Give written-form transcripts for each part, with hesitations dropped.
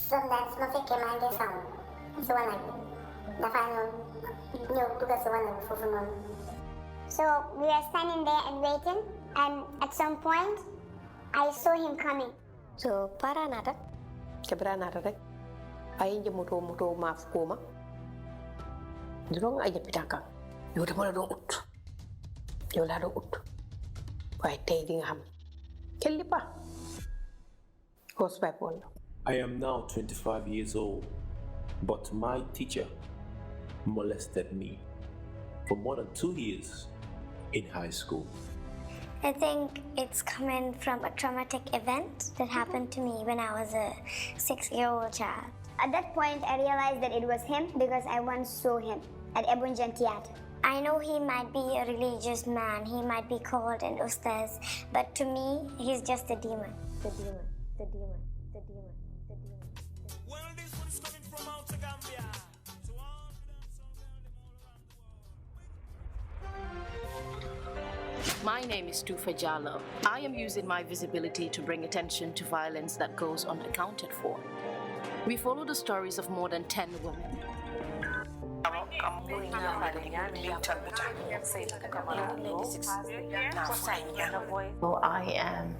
Sometimes ma fekkee maa ngi sangu si wanag bi dafa ñëw dugg si wanag bi foofu noonu. So we were standing there and waiting, and at some point I saw him coming. So paranata kebranata rek ay moto maaf koma durong ay pitaka yo dama la do ut yo la do ut way tay di nga xam kelli pa hospital. I am now 25 years old, but my teacher molested me for more than 2 years in high school. I think it's coming from a traumatic event that happened to me when I was a 6-year-old child. At that point, I realized that it was him because I once saw him at Ebunjan Theatre. I know he might be a religious man, he might be called an ustaz, but to me, he's just a demon. The demon, the demon, the demon, the demon. Well, this one's coming from out to Gambia. My name is Tufa Jallo. I am using my visibility to bring attention to violence that goes unaccounted for. We follow the stories of more than 10 women. So I am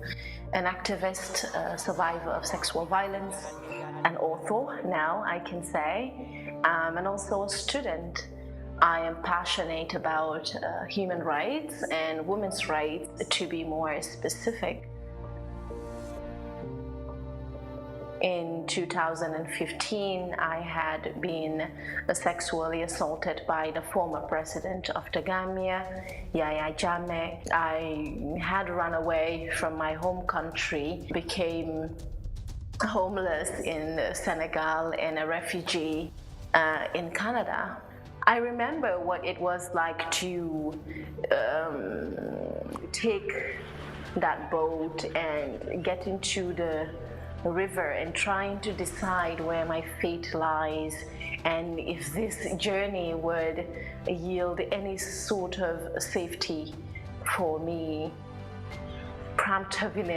an activist, survivor of sexual violence, an author now, I can say, and also a student. I am passionate about human rights and women's rights, to be more specific. In 2015, I had been sexually assaulted by the former president of the Gambia, Yaya Jammeh. I had run away from my home country, became homeless in Senegal and a refugee in Canada. I remember what it was like to take that boat and get into the river and trying to decide where my fate lies and if this journey would yield any sort of safety for me. Prompt having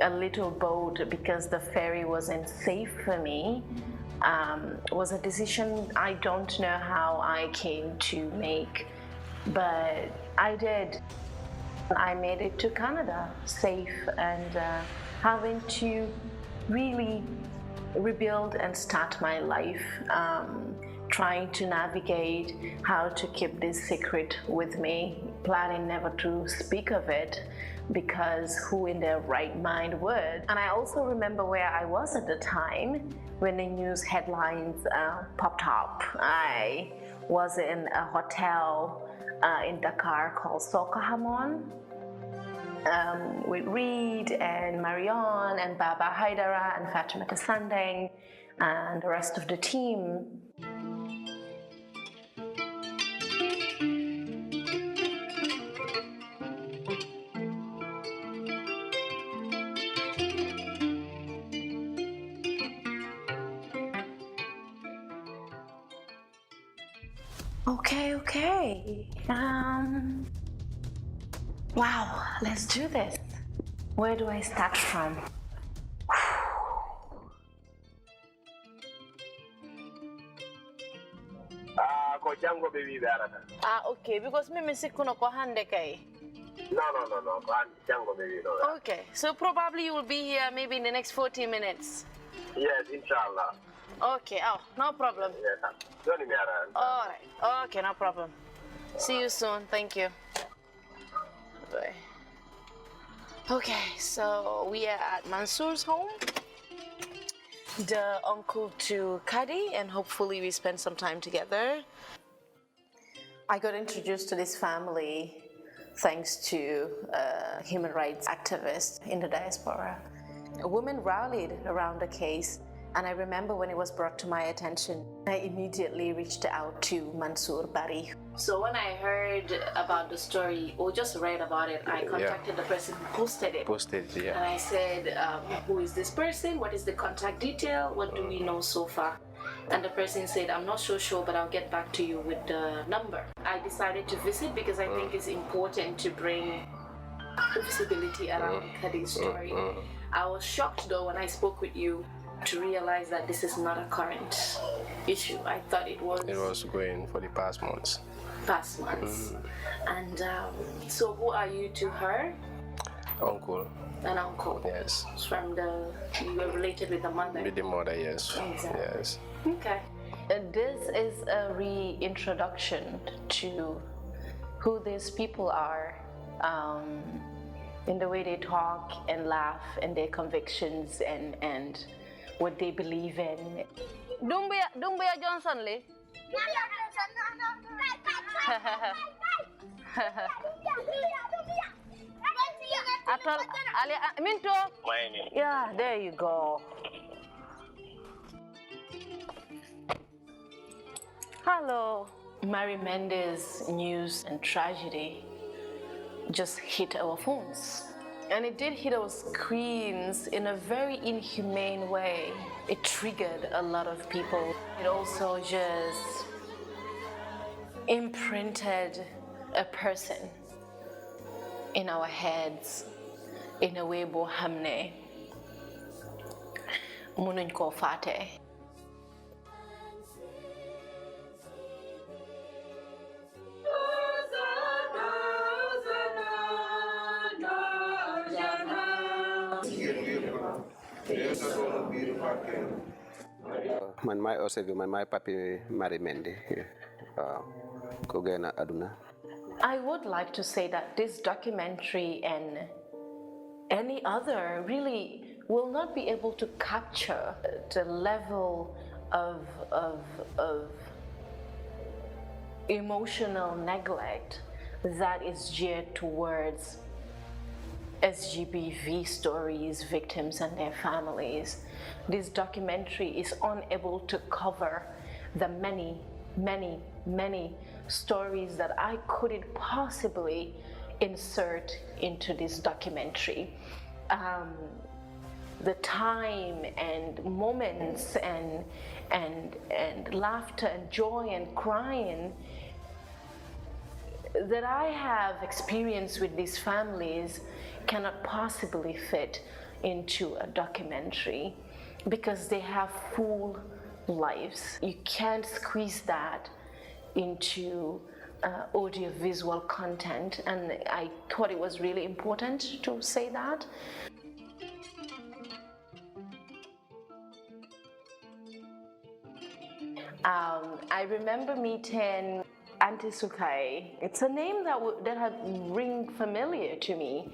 a little boat because the ferry wasn't safe for me was a decision I don't know how I came to make, but I did. I made it to Canada safe and having to really rebuild and start my life, trying to navigate how to keep this secret with me, planning never to speak of it because who in their right mind would? And I also remember where I was at the time when the news headlines popped up. I was in a hotel in Dakar called Sokahamon with Reed and Marion and Baba Haidara and Fatimata Sandeng and the rest of the team. Okay. Wow, let's do this. Where do I start from? Okay, because me sikuno ko hande kay. No. Jango baby, no. Okay, so probably you will be here maybe in the next 40 minutes. Yes, inshallah. Okay, no problem. Yes, all right. Okay, no problem. See you soon. Thank you. Bye. Okay, so we are at Mansour's home, the uncle to Kadi, and hopefully we spend some time together. I got introduced to this family thanks to a human rights activist in the diaspora. A woman rallied around the case, and I remember when it was brought to my attention, I immediately reached out to Mansour Bari. So when I heard about the story, or just read about it, I contacted the person who posted it. And I said, who is this person? What is the contact detail? What do we know so far? And the person said, I'm not so sure, but I'll get back to you with the number. I decided to visit because I think it's important to bring visibility around Kadi's story. I was shocked though when I spoke with you to realize that this is not a current issue? I thought it was. It was going for the past months. And so who are you to her? Uncle. An uncle. Yes. From you were related with the mother. With the mother, yes. Exactly. Yes. Okay. This is a reintroduction to who these people are, in the way they talk and laugh, and their convictions and what they believe in. Dumbia Johnson Lee. Minto. Yeah, there you go. Hello. Mary Mendes news and tragedy just hit our phones. And it did hit our screens in a very inhumane way. It triggered a lot of people. It also just imprinted a person in our heads in a way bo hamne munuñ ko faté. Man may osevi man may papi Mary Mendy ko gena aduna. I would like to say that this documentary and any other really will not be able to capture the level of emotional neglect that is geared towards SGBV stories, victims and their families. This documentary is unable to cover the many, many, many stories that I couldn't possibly insert into this documentary. The time and moments and laughter and joy and crying that I have experienced with these families cannot possibly fit into a documentary because they have full lives. You can't squeeze that into audio-visual content, and I thought it was really important to say that. I remember meeting Auntie Sukai. It's a name that had ring familiar to me.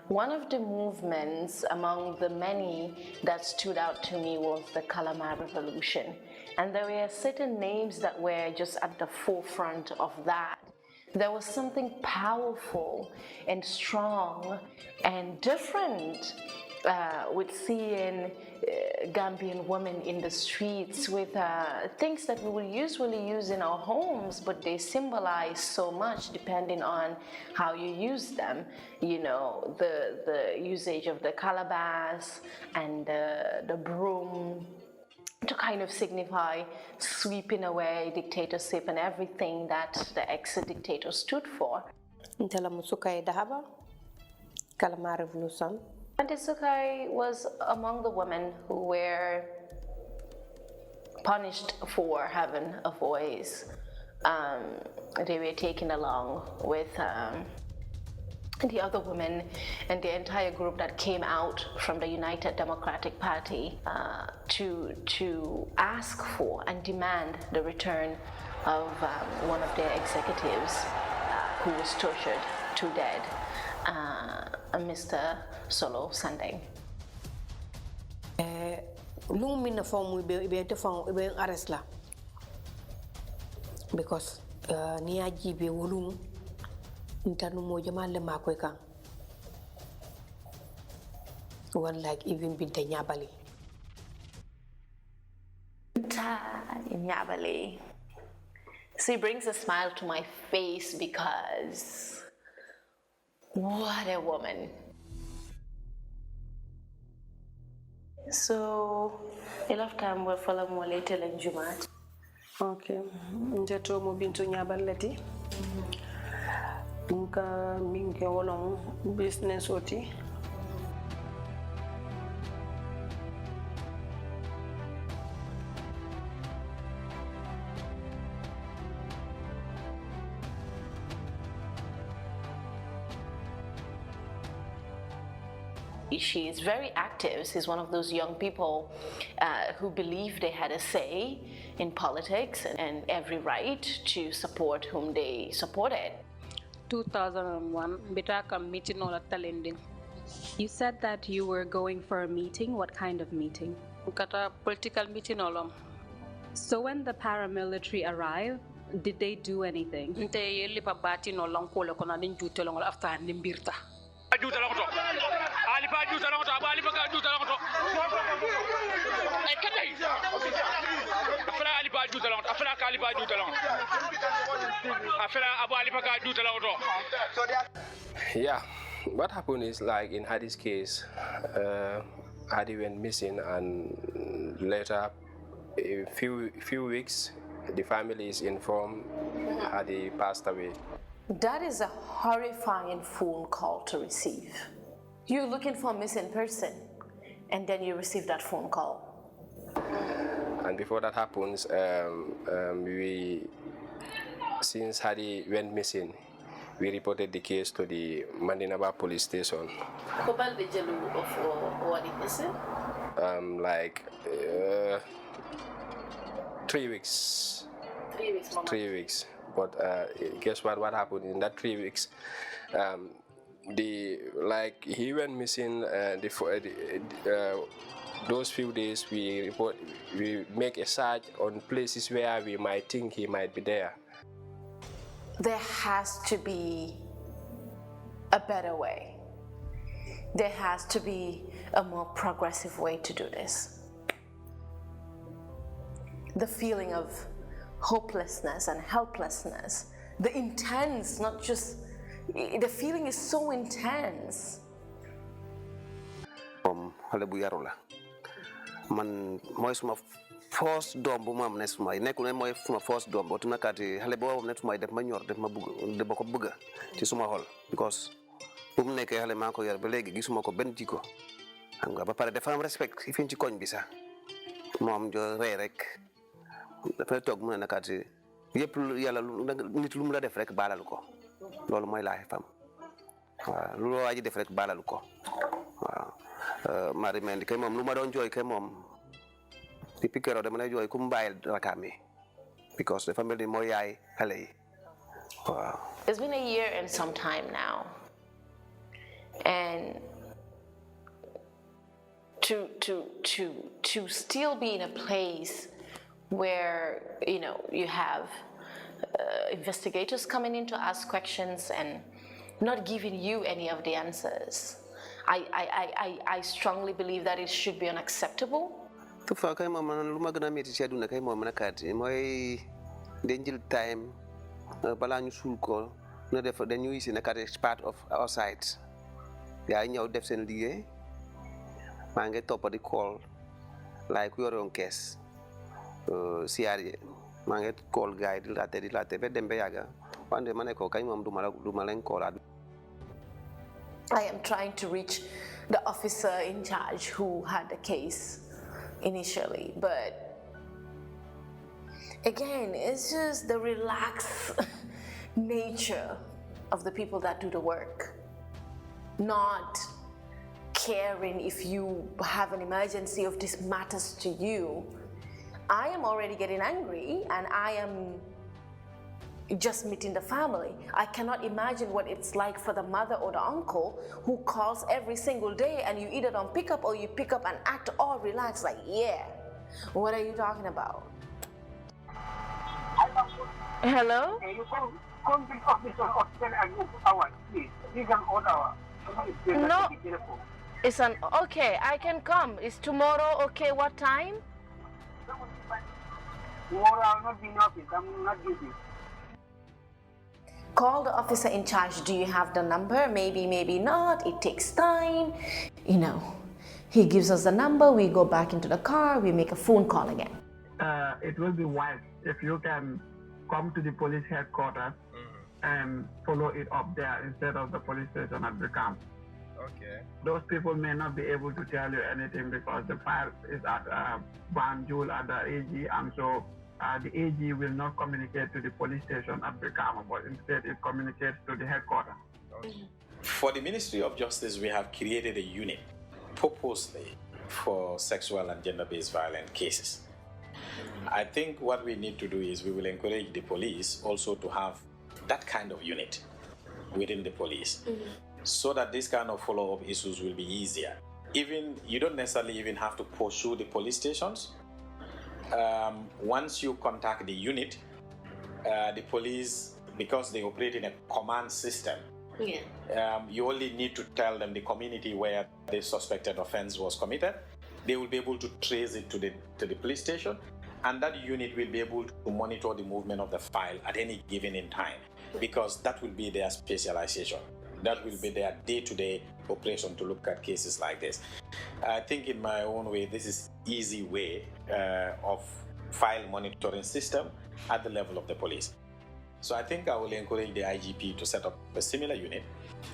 One of the movements among the many that stood out to me was the Kalama Revolution. And there were certain names that were just at the forefront of that. There was something powerful and strong and different with seeing Gambian women in the streets with things that we will usually use in our homes, but they symbolize so much depending on how you use them. You know, the usage of the calabash and the broom to kind of signify sweeping away dictatorship and everything that the ex-dictator stood for. Kalama Revolution. Auntie Sukai was among the women who were punished for having a voice. They were taken along with the other women and the entire group that came out from the United Democratic Party to ask for and demand the return of one of their executives who was tortured to death. Mr. Solo Sandeng. Lumina form be arrest la because ni ajibe wolum intanu mo jamal le makoy kan one like even Binta Nyabali. Nyabali. She brings a smile to my face because what a woman. So, a lot of time we'll follow more later in Jumat. Okay. Njeto mo Bintu Nyabaleti. Nka minke wolong business oti. she is very active. She's one of those young people who believe they had a say in politics and every right to support whom they supported. 2001, bitaka meeting all talending. You said that you were going for a meeting. What kind of meeting? Kata political meeting all. So when the paramilitary arrived, did they do anything? Nte yeli pa bati no long ko le kona din juute long after nimbirta. Juute long to. Ali pa juute long to, ali pa ka juute long to. Ay katay. Afra ali pa juute long, afra ka ali pa juute long. Afra abu ali pa ka juute long to. Yeah, what happened is like in Hadi's case, Hadi went missing, and later, a few weeks, the family is informed Hadi passed away. That is a horrifying phone call to receive. You're looking for a missing person, and then you receive that phone call. And before that happens, since Hadi went missing, we reported the case to the Mandinaba police station. Kobal the jelu of what is it? Like 3 weeks. 3 weeks, Mama. 3 weeks. But guess what? What happened in that 3 weeks? He went missing. Those few days, we make a search on places where we might think he might be there. There has to be a better way. There has to be a more progressive way to do this. The feeling of hopelessness and helplessness, the intense, not just, the feeling is so intense. Hale bu yaru la man moy suma first dom bu ma am ne suma nekul ne moy suma first dom bo tuna kati hale bo ne suma def ma ñor def ma bëgg de bako bëgg ci suma xol because bu mu nekké hale ma ko yar ba légui gisuma ko ben jiko xam nga ba paré dafa am respect fi ci koñ bi sax mom jo ré rek dafa tok mu ne nakati yépp yalla nit lu mu la def rek balal ko lolu moy la fam wa lu waji def rek balal ko wa mari mendi kay mom lu ma don joy kay mom di pikero dama lay joy kum bayil rakami because the family moy yaay xalé yi wow. It's been a year and some time now, and to still be in a place where you have investigators coming in to ask questions and not giving you any of the answers. I strongly believe that it should be unacceptable. Tu fa kay mom lu ma gëna metti ci aduna kay mom nakati moy denjil time bala ñu sul ko na def dañuy ci nakati part of our side yaay ñew def sen liggéey ma nga top di call like ku yoron caisse siaré ma nga call gaay di laté be dem be yaga wande mané ko kay mom duma len call. I am trying to reach the officer in charge who had the case initially, but again, it's just the relaxed nature of the people that do the work, not caring if you have an emergency, if this matters to you. I am already getting angry, and I am just meeting the family. I cannot imagine what it's like for the mother or the uncle who calls every single day, and you either don't pick up or you pick up and act all relaxed like, yeah, what are you talking about? Hello? No, it's okay, I can come. Is tomorrow okay? What time? Tomorrow I'll not be in office. I'm not busy. Call the officer in charge. Do you have the number? Maybe, maybe not. It takes time. He gives us the number. We go back into the car. We make a phone call again. It will be wise if you can come to the police headquarters and follow it up there instead of the police station at the camp. Okay. Those people may not be able to tell you anything because the file is at Banjul at the AG, and so the AG will not communicate to the police station at Brikama, but instead it communicates to the headquarters. For the Ministry of Justice, we have created a unit purposely for sexual and gender-based violence cases. I think what we need to do is we will encourage the police also to have that kind of unit within the police, so that this kind of follow-up issues will be easier. Even you don't necessarily even have to pursue the police stations. Once you contact the unit, the police, because they operate in a command system, you only need to tell them the community where the suspected offense was committed. They will be able to trace it to the police station, and that unit will be able to monitor the movement of the file at any given in time, because that will be their specialization. That will be their day-to-day operation to look at cases like this. I think in my own way, this is easy way of file monitoring system at the level of the police. So I think I will encourage the IGP to set up a similar unit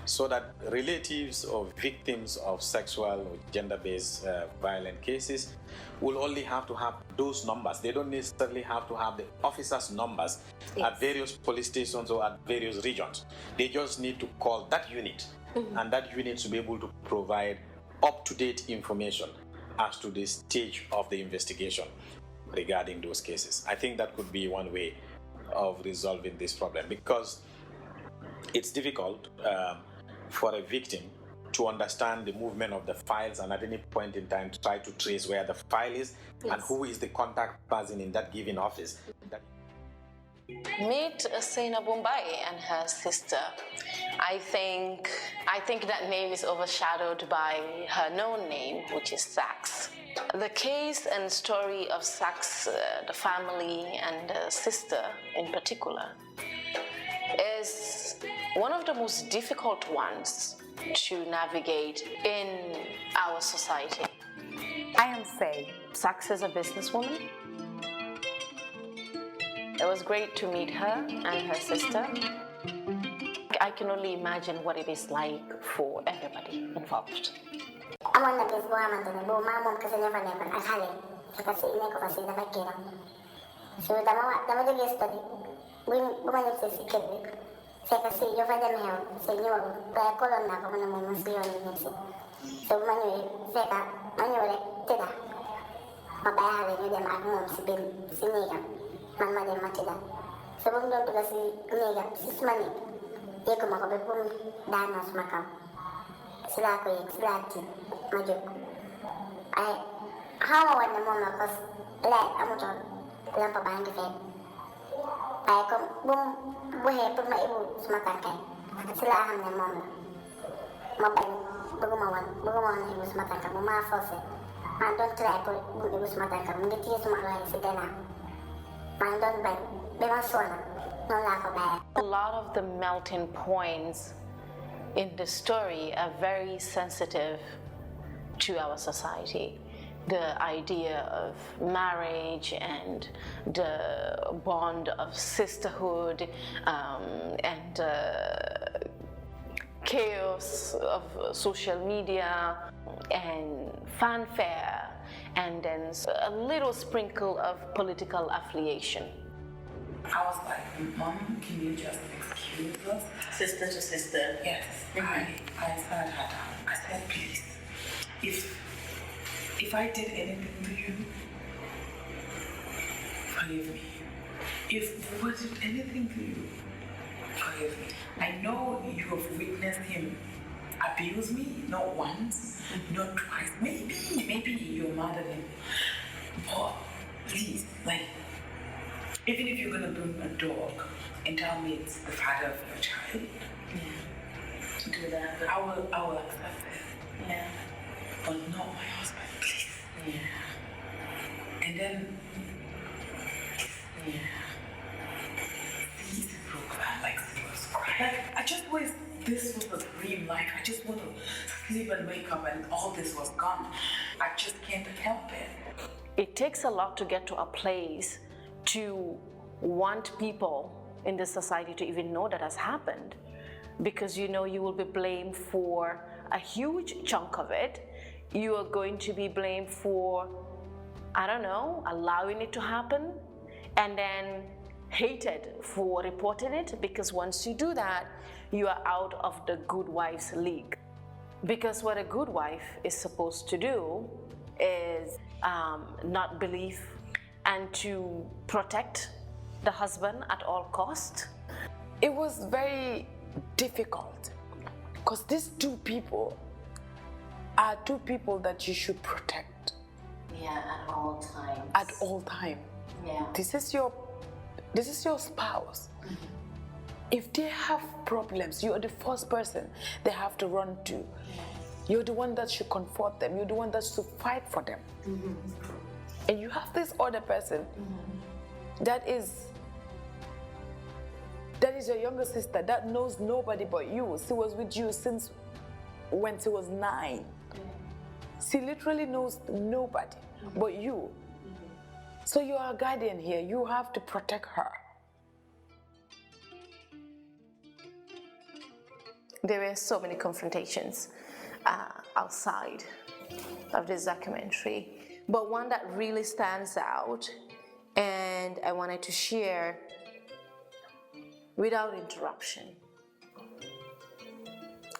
so that relatives or victims of sexual or gender-based violent cases will only have to have those numbers. They don't necessarily have to have the officers' numbers at various police stations or at various regions. They just need to call that unit, and that unit should be able to provide up-to-date information as to the stage of the investigation regarding those cases. I think that could be one way of resolving this problem, because it's difficult for a victim to understand the movement of the files and at any point in time to try to trace where the file is and who is the contact person in that given office. Meet Sena Bombay and her sister. I think that name is overshadowed by her known name, which is Sax. The case and story of Sax, the family and the sister in particular, is one of the most difficult ones to navigate in our society. I am Faye. Sax is a businesswoman. It was great to meet her and her sister. I can only imagine what it is like for everybody involved. amoon na bés boo xamante ne boobu maa moom kese ñoo fa nekkoon ak xale parce que nekk fa si dafa génn so dama jógee study bu ma ñëw si kër bi fekk si yoo fa dem xew si ñëwagul waaye koloon naa ko mu ne moom mu si yoon yi ñëw si so bu ma ñëwee fekk ma ñëw rek tëdda ma bàyyi xale ñu dem ak moom si biir si néegam man ma dem ma tëdda so bu mu doon dugg si néegam si suma néeg yëgguma ko ba bu mu daanoo suma kaw si laa ko yëg si laa tiit ma jóg ay xaw ma woon ne moom la parce que laay amutoon lampa baa ngi fay waaye comme bu mu waxee pour ma ibu suma tànkay si laa xam ne moom la ma bañ bëgguma woon ne ibu suma tànkay bu maa forcé maa doon try pour bu ibu suma tànkay mu ngi téye suma loxo si gannaaw maa doon bañ ba ma soona noonu laa ko bàyyi. A lot of the melting points in the story are very sensitive to our society. The idea of marriage and the bond of sisterhood and chaos of social media and fanfare, and then a little sprinkle of political affiliation. I was like, Mom, can you just excuse us? Sister to sister. Yes. I sat her down. I said, please, if I did anything to you, forgive me. If was it anything to you, forgive me. I know you have witnessed him abuse me, not once, not twice. Maybe you murdered him. But please, like, even if you're gonna bring a dog and tell me it's the father of your child, do that. I will accept it. Yeah. But not my husband, please. Yeah. And then, please broke that like it was crying. Like, I just wish this was a dream. Like, I just want to sleep and wake up and all this was gone. I just can't help it. It takes a lot to get to a place to want people in this society to even know that has happened, because you know you will be blamed for a huge chunk of it. You are going to be blamed for, I don't know, allowing it to happen, and then hated for reporting it, because once you do that, you are out of the good wives league. Because what a good wife is supposed to do is not believe and to protect the husband at all cost. It was very difficult because these two people are two people that you should protect. Yeah, at all times. At all time. Yeah. This is your spouse. Mm-hmm. If they have problems, you are the first person they have to run to. Yes. You're the one that should comfort them. You're the one that should fight for them. Mm-hmm. And you have this other person that is your younger sister that knows nobody but you. She was with you since when she was 9. She literally knows nobody but you. So you are a guardian here. You have to protect her. There were so many confrontations outside of this documentary, but one that really stands out and I wanted to share without interruption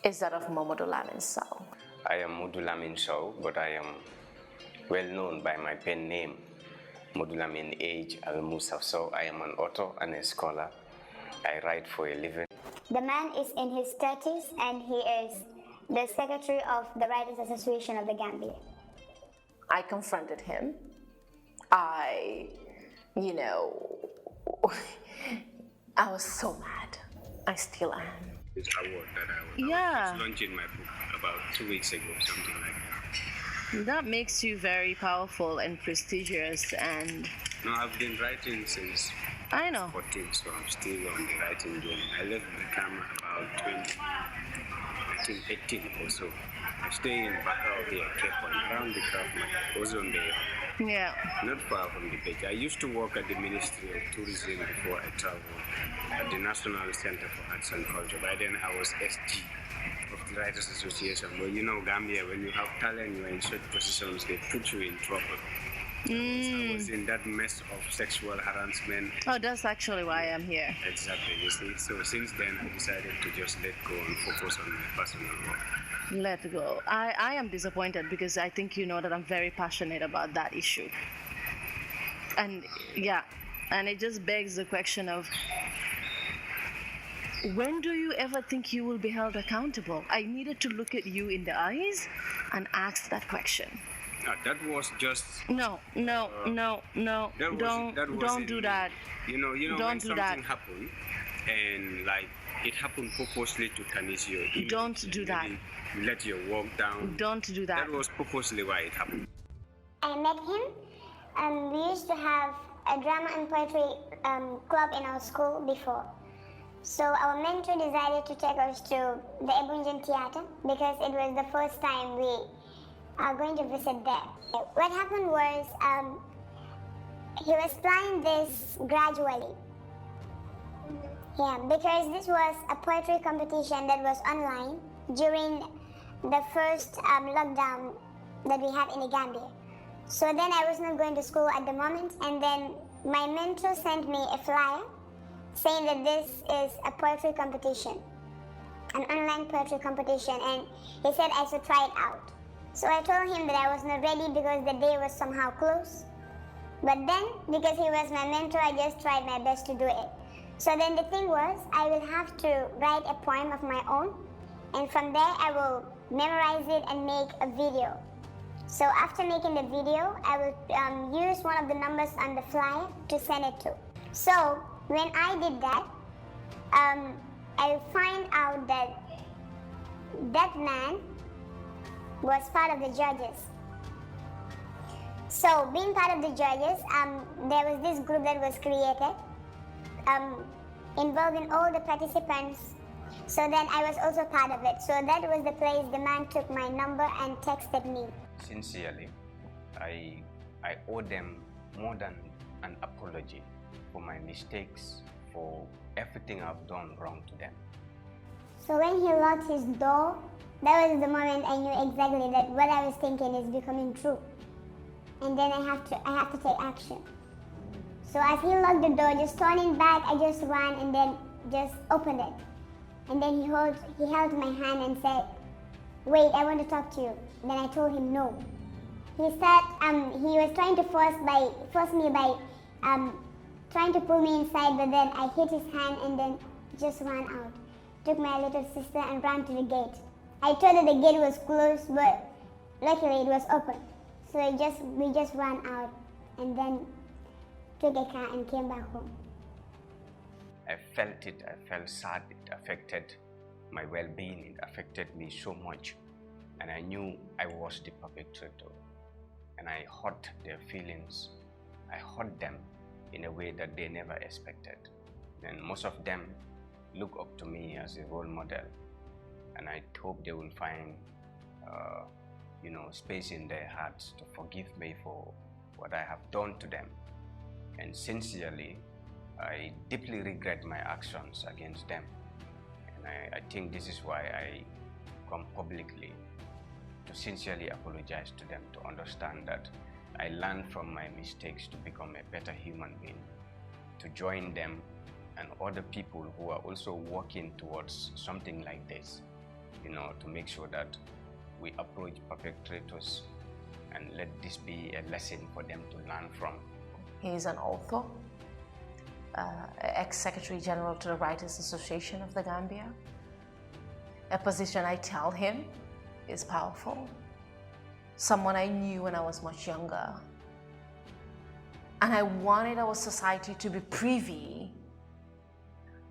is that of Mamadou Lamin Sow. I am Mamadou Lamin Sow, but I am well known by my pen name, Mamadou Lamin Age Al Musa Sow. I am an author and a scholar. I write for a living. The man is in his 30s and he is the secretary of the Writers Association of the Gambia. I confronted him. I was so mad. I still am. This award that I was launching my book about 2 weeks ago, something like that. That makes you very powerful and prestigious and... No, I've been writing since I know. 14, so I'm still on the writing game. I left the camera about 1918 or so. I stay in Bakau here, Cape Town, around the craft market, also on the... Yeah. Not far from the beach. I used to work at the Ministry of Tourism before I traveled at the National Center for Arts and Culture. By then I was SG of the Writers Association. But you know, Gambia, when you have talent, you are in such positions, they put you in trouble. I was in that mess of sexual harassment. Oh, that's actually why I'm here. Exactly, you see. So since then, I decided to just let go and focus on my personal work. Let go. I am disappointed because I think you know that I'm very passionate about that issue. And yeah, and it just begs the question of, when do you ever think you will be held accountable? I needed to look at you in the eyes and ask that question. That was just... No, don't do that. You know don't when do something that. happened and like it happened purposely to tarnish your image. Don't do that. You let your work down. Don't do that. That was purposely why it happened. I met him. We used to have a drama and poetry club in our school before. So our mentor decided to take us to the Ebunjan Theatre because it was the first time we are going to visit there. What happened was he was planning this gradually. Yeah, because this was a poetry competition that was online during the first lockdown that we had in the Gambia. So then I was not going to school at the moment, and then my mentor sent me a flyer saying that this is a poetry competition, an online poetry competition, and he said I should try it out. So I told him that I was not ready because the day was somehow close. But then, because he was my mentor, I just tried my best to do it. So then the thing was, I will have to write a poem of my own, and from there I will memorize it and make a video. So after making the video, I will use one of the numbers on the flyer to send it to. So when I did that, I find out that that man was part of the judges. So being part of the judges, there was this group that was created involving all the participants. So then I was also part of it. So that was the place the man took my number and texted me. Sincerely, I owe them more than an apology for my mistakes, for everything I've done wrong to them. So when he locked his door, that was the moment I knew exactly that what I was thinking is becoming true. And then I have to take action. So as he locked the door, just turning back, I just ran and then just opened it. And then he held my hand and said, wait, I want to talk to you. Then I told him no. He said he was trying to force me by trying to pull me inside, but then I hit his hand and then just ran out. Took my little sister and ran to the gate. I thought that the gate was closed, but luckily it was open. So we just ran out and then took a car and came back home. I felt it, I felt sad, it affected my well-being, it affected me so much. And I knew I was the perpetrator. And I hurt their feelings. I hurt them in a way that they never expected. And most of them look up to me as a role model. And I hope they will find space in their hearts to forgive me for what I have done to them. And sincerely, I deeply regret my actions against them. And I think this is why I come publicly to sincerely apologize to them, to understand that I learned from my mistakes to become a better human being, to join them and other people who are also working towards something like this, to make sure that we approach perpetrators and let this be a lesson for them to learn from. He's an author, ex-Secretary General to the Writers Association of the Gambia. A position I tell him is powerful. Someone I knew when I was much younger. And I wanted our society to be privy.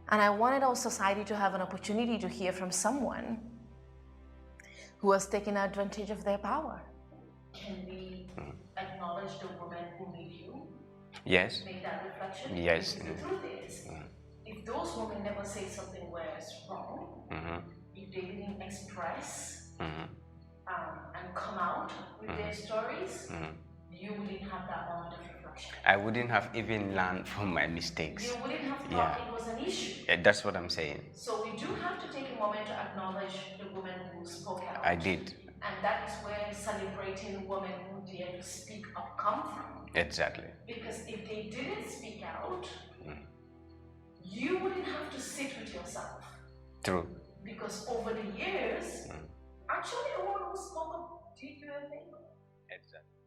And I wanted our society to have an opportunity to hear from someone who was taking advantage of their power. Can we acknowledge the women who need you? Yes. Make that reflection? Yes. Because the truth is, if those women never say something where it's wrong, if they didn't express and come out with their stories, you wouldn't have that moment of reflection. I wouldn't have even learned from my mistakes. You wouldn't have thought it was an issue. Yeah, that's what I'm saying. So we do have to take a moment to acknowledge the women who spoke out. I did. And that is where celebrating women who dare to speak up come from. Exactly. Because if they didn't speak out, you wouldn't have to sit with yourself. True. Because over the years, actually a woman who spoke up did you a favor. Exactly.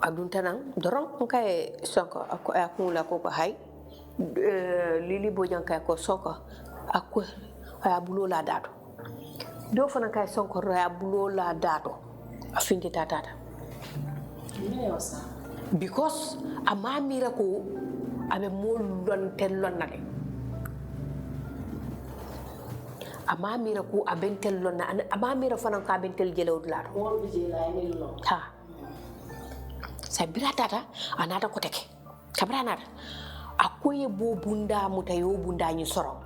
Adun tanang dorong kay sonko aku la ko hay lili bojan kay ko sonko aku abulo la dato do fana kay sonko abulo la dato afindi tata because amamira ko abe molon tellon nade amamira ko abentel lonna amamira fana ka bentel jelew la Mol bi jela ni lo. ha sabira tata anata ko teke kabra nata akoye bo bunda mutayo bunda ni soro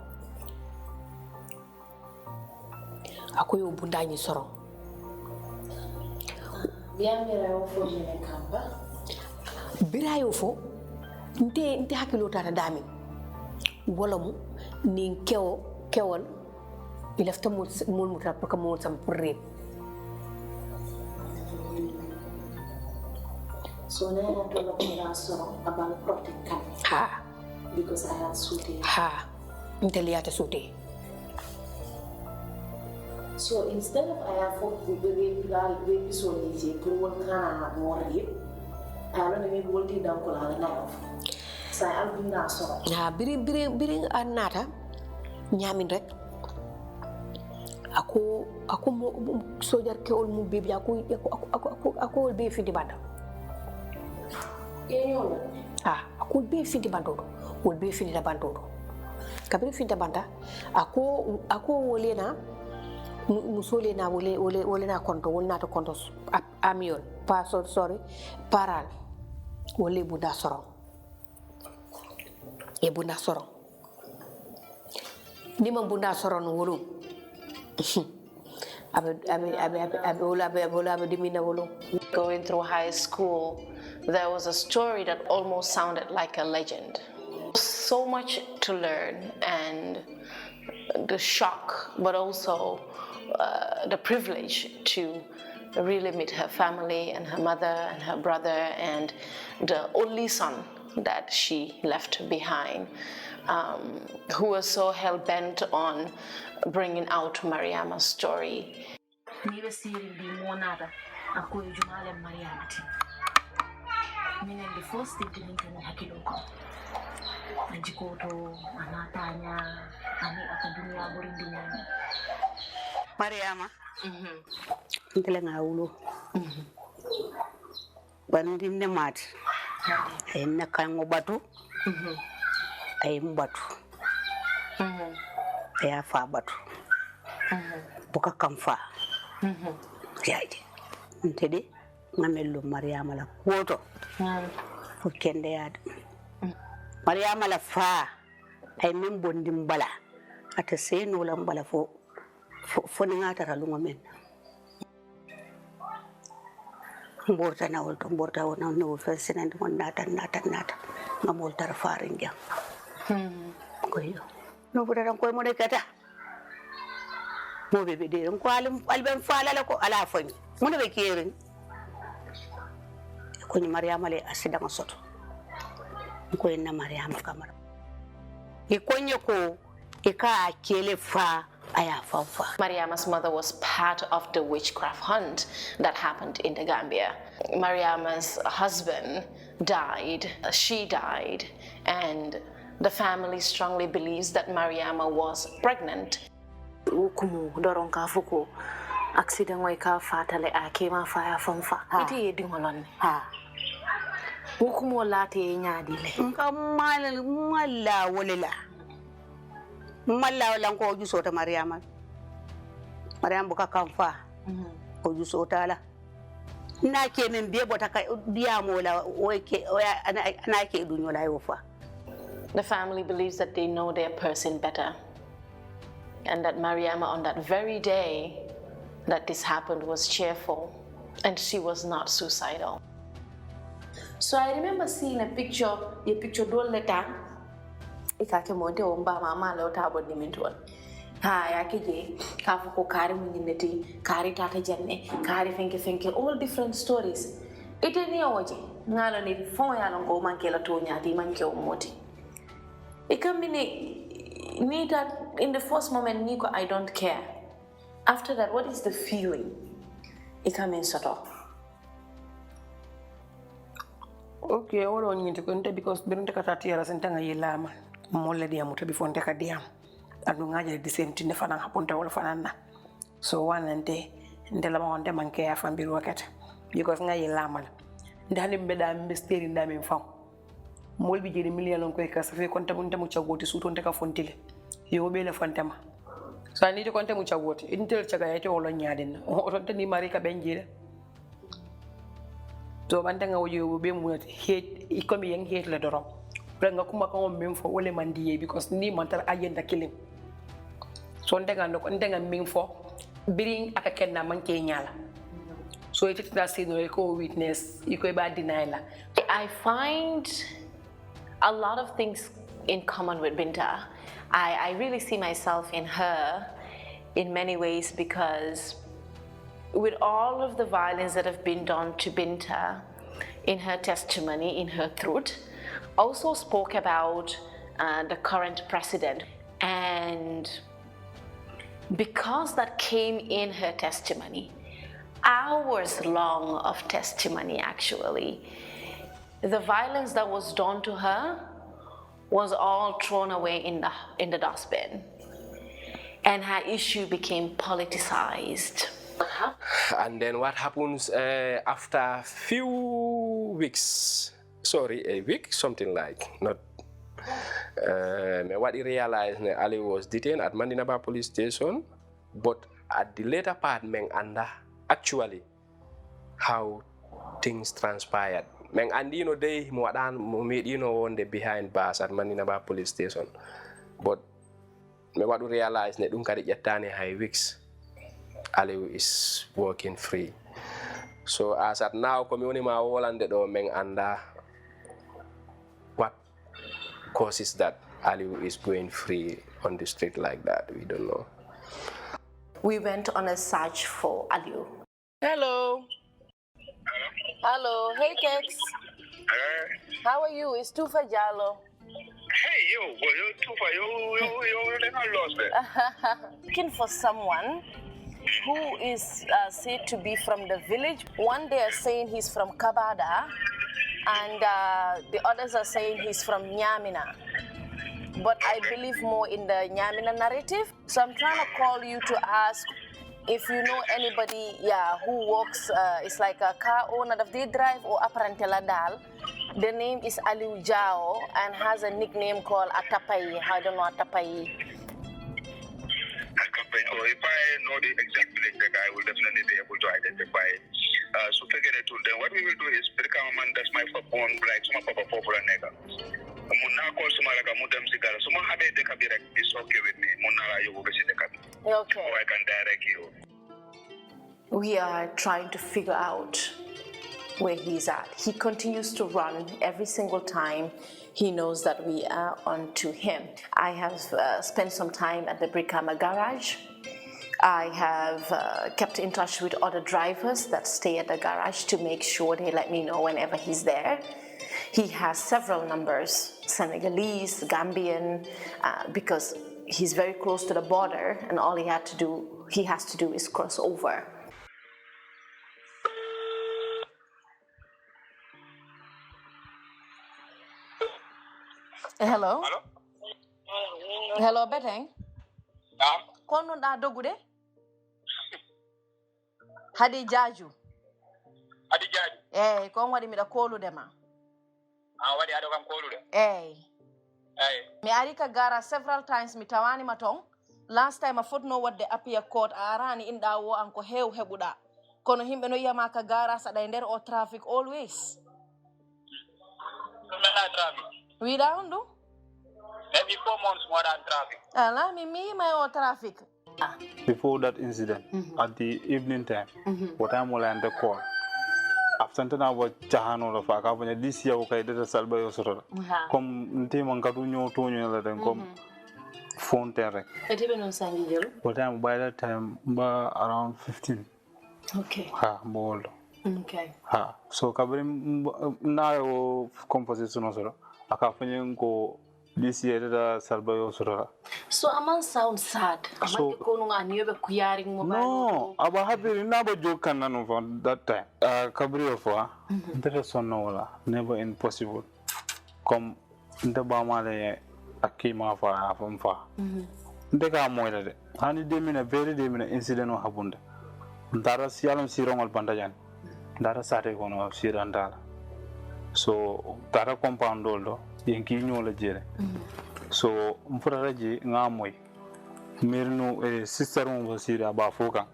akoye bunda ni soro Biamira yo fo jene kamba. birayo fo nte hakilo tata dami wala mu ni kewol ilafta mul mutra pour que mul sam pour rep So now I have to look at song about protecting. ha Because I had suited. ha inteliata suti. So instead of I have to be visually to one kind more rape, I don't know what did uncle now. So I'll be now so. Na biri anata nyamin rek aku sojar ke ol mu bebi aku be findi banda aku be findi bandodo wol be findi da bandodo kabiri findi banda aku wolena musolena wolena konto wolna to konto amiol sorry paral wole bunda sorong e bunda sorong ni man bunda sorong wolu Going through high school, there was a story that almost sounded like a legend. So much to learn, and the shock, but also the privilege to really meet her family and her mother and her brother and the only son that she left behind, who was so hell-bent on bringing out Mariama's story. Ni be siri di monada ako jumale Mariamati. Mine the first thing to nintendo hakilo ko. Najikoto, anatanya, ani akadunia burindina. Mariama. Ntele ngawulo. Bandim ne mat. Ay nakango batu. Ay mbatu. Ay afa batu. Buka kamfa. Yaji. Ntede ngamelu Mariama la kuoto. Fukende yad. Mariama la fa ay membondim bala. Ata seno la mbala fo ninga tara lunga men. Mborta na wolto mborta wona no fesinande mon nata ngamol tar faringa. Koyo. No budara ko mo de kata. Mo be de ko alben fala la ko ala fami. Mo be kerin. Ko ni Mariama le asida ngasoto. Ko na Mariama kamara. E konye ko e ka kele fa. Mariama's mother was part of the witchcraft hunt that happened in the Gambia. Mariama's husband died, she died, and the family strongly believes that Mariama was pregnant. Ukumu dorong ka fuko accident way ka fatale akema fire famfa iti dingolon ha ukumu late nyaadi le kamal malla wolila malla lan ko juso ta Mariama buka kamfa ko juso ta la na ke men be bota ka biya mola oke ana ke dunyo la yofa. The family believes that they know their person better and that Mariama on that very day that this happened was cheerful and she was not suicidal. So I remember seeing a picture do letter ikake monte omba mama le otabo dimintuan ha yakije kafu ko kari munyineti kari tata janne kari fenke all different stories iteni oje ngalo ni fon ya longo manke la tonya di manke omoti ikamini me that in the first moment niko I don't care. After that, what is the feeling? Ikamen soto. Okay, all on you to because Birunta Katatia Santanga Yelama. Molle diamuta before Teka diam. Adungaja the same thing the Fana Hapunta or Fanana. So one and day, and the Lama on them and care from Biruaket. Because Ngay Laman. Danim Bedam mystery in Damim Fong. Molbi Jiri million on Quakers, if you contaminate mucha water suit on Teka Fontile. You will be a Fontama. So I need to contact mucha water. Intel Chagayate or Lanyadin, or Tony Marika Benjil. So one thing you will be with hate, economy hate letter. Bring a Kumaka for Ole Mandia because ni matter agenda killing. So one thing I look and mean for being a Kena Mankanyala. So it is that sin or witness, you could bad denial. I find a lot of things in common with Binta. I really see myself in her in many ways because with all of the violence that have been done to Binta in her testimony, in her truth, also spoke about the current president. And because that came in her testimony, hours long of testimony actually, the violence that was done to her was all thrown away in the dustbin. And her issue became politicized. And then what happens after a few weeks, a week, something like, not, what he realized, Ali was detained at Mandinaba police station, but at the later part, actually, how things transpired. And they meet, on the behind bars at Mandinaba police station. But what we realize, that Dunkari Yatani high weeks, Ali is working free. So as at now, community ma all and the what causes that Ali is going free on the street like that, we don't know. We went on a search for Aliu. Hello. Hello. Hey, Kex. How are you? It's Tufa Jalo. Hey, you're Tufa, you're lost there. Looking for someone who is said to be from the village. One they are saying he's from Kabada, and the others are saying he's from Nyamina. But I believe more in the Nyamina narrative. So I'm trying to call you to ask if you know anybody, who works, it's like a car owner that they drive or apparentela dal. The name is Aliu Jao and has a nickname called Atapai. I don't know Atapai. Or if I know the exact village, I will definitely be able to identify it. So then what we will do is, that's my phone, like some papa popular nega. It's okay with me. Okay. Or I can direct you. We are trying to figure out where he's at. He continues to run every single time he knows that we are on to him. I have spent some time at the Brikama garage. I have kept in touch with other drivers that stay at the garage to make sure they let me know whenever he's there. He has several numbers, Senegalese, Gambian, because he's very close to the border, and all he has to do is cross over. Hello? Hello, Beteng? Kono da dogude? Hadi Jaju. Hadi Jaju? Eh, kon wadi mi da kolu dema. Wadi ado kam kolu de? Eh. Me arika gara several times mi tawani matong. Last time I found know what the appear court arani inda wo anko hebuda. Kono himbe no yama ka gara sa da nder o traffic always. Traffic. We down do? Maybe 4 months more than traffic. Ala me my traffic. Before that incident, at the evening time, what time will I end the call? After that, I was Jahano of Akavana this year, okay, did a salva yosora. Come, Tim Catuno, Tonio, and come phone terror. What time by that time, around 15. Okay. Bold. Okay. So, covering now composition also. I can't go. This year, the salva yosora. So, Aman sounds sad. So, no, I was happy never joke and none of that time. Cabrio for there is no never impossible. Come in the Bama, I came off from far. They got more than it. And they mean a very deminent incident happened. That was Yalam Sirong Bandajan. That is Saturday one of Sirandala. So, that a compound older, Yankee Nola. So, Mfraji Namway. Mirno sister was here about Foka.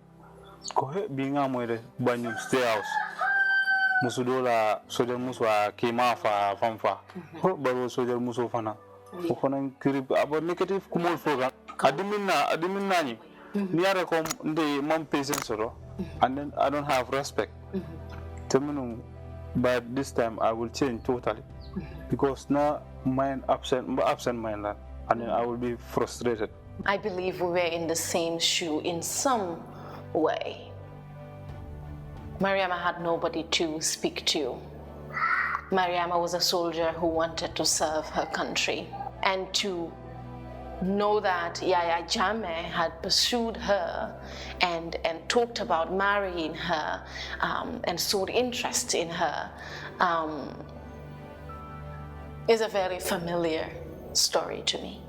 Go being a moire banyum stay house. Musudola Soja Muswa came off from far. But Soja Musofana. Okonan Kirip about negative Kumul Foga. Adiminani. Near come the mom patients and then I don't have respect. But this time I will change totally. Because now mind absent mind and then I will be frustrated. I believe we were in the same shoe in some way. Mariama had nobody to speak to. Mariama was a soldier who wanted to serve her country. And to know that Yaya Jammeh had pursued her and talked about marrying her and showed interest in her is a very familiar story to me.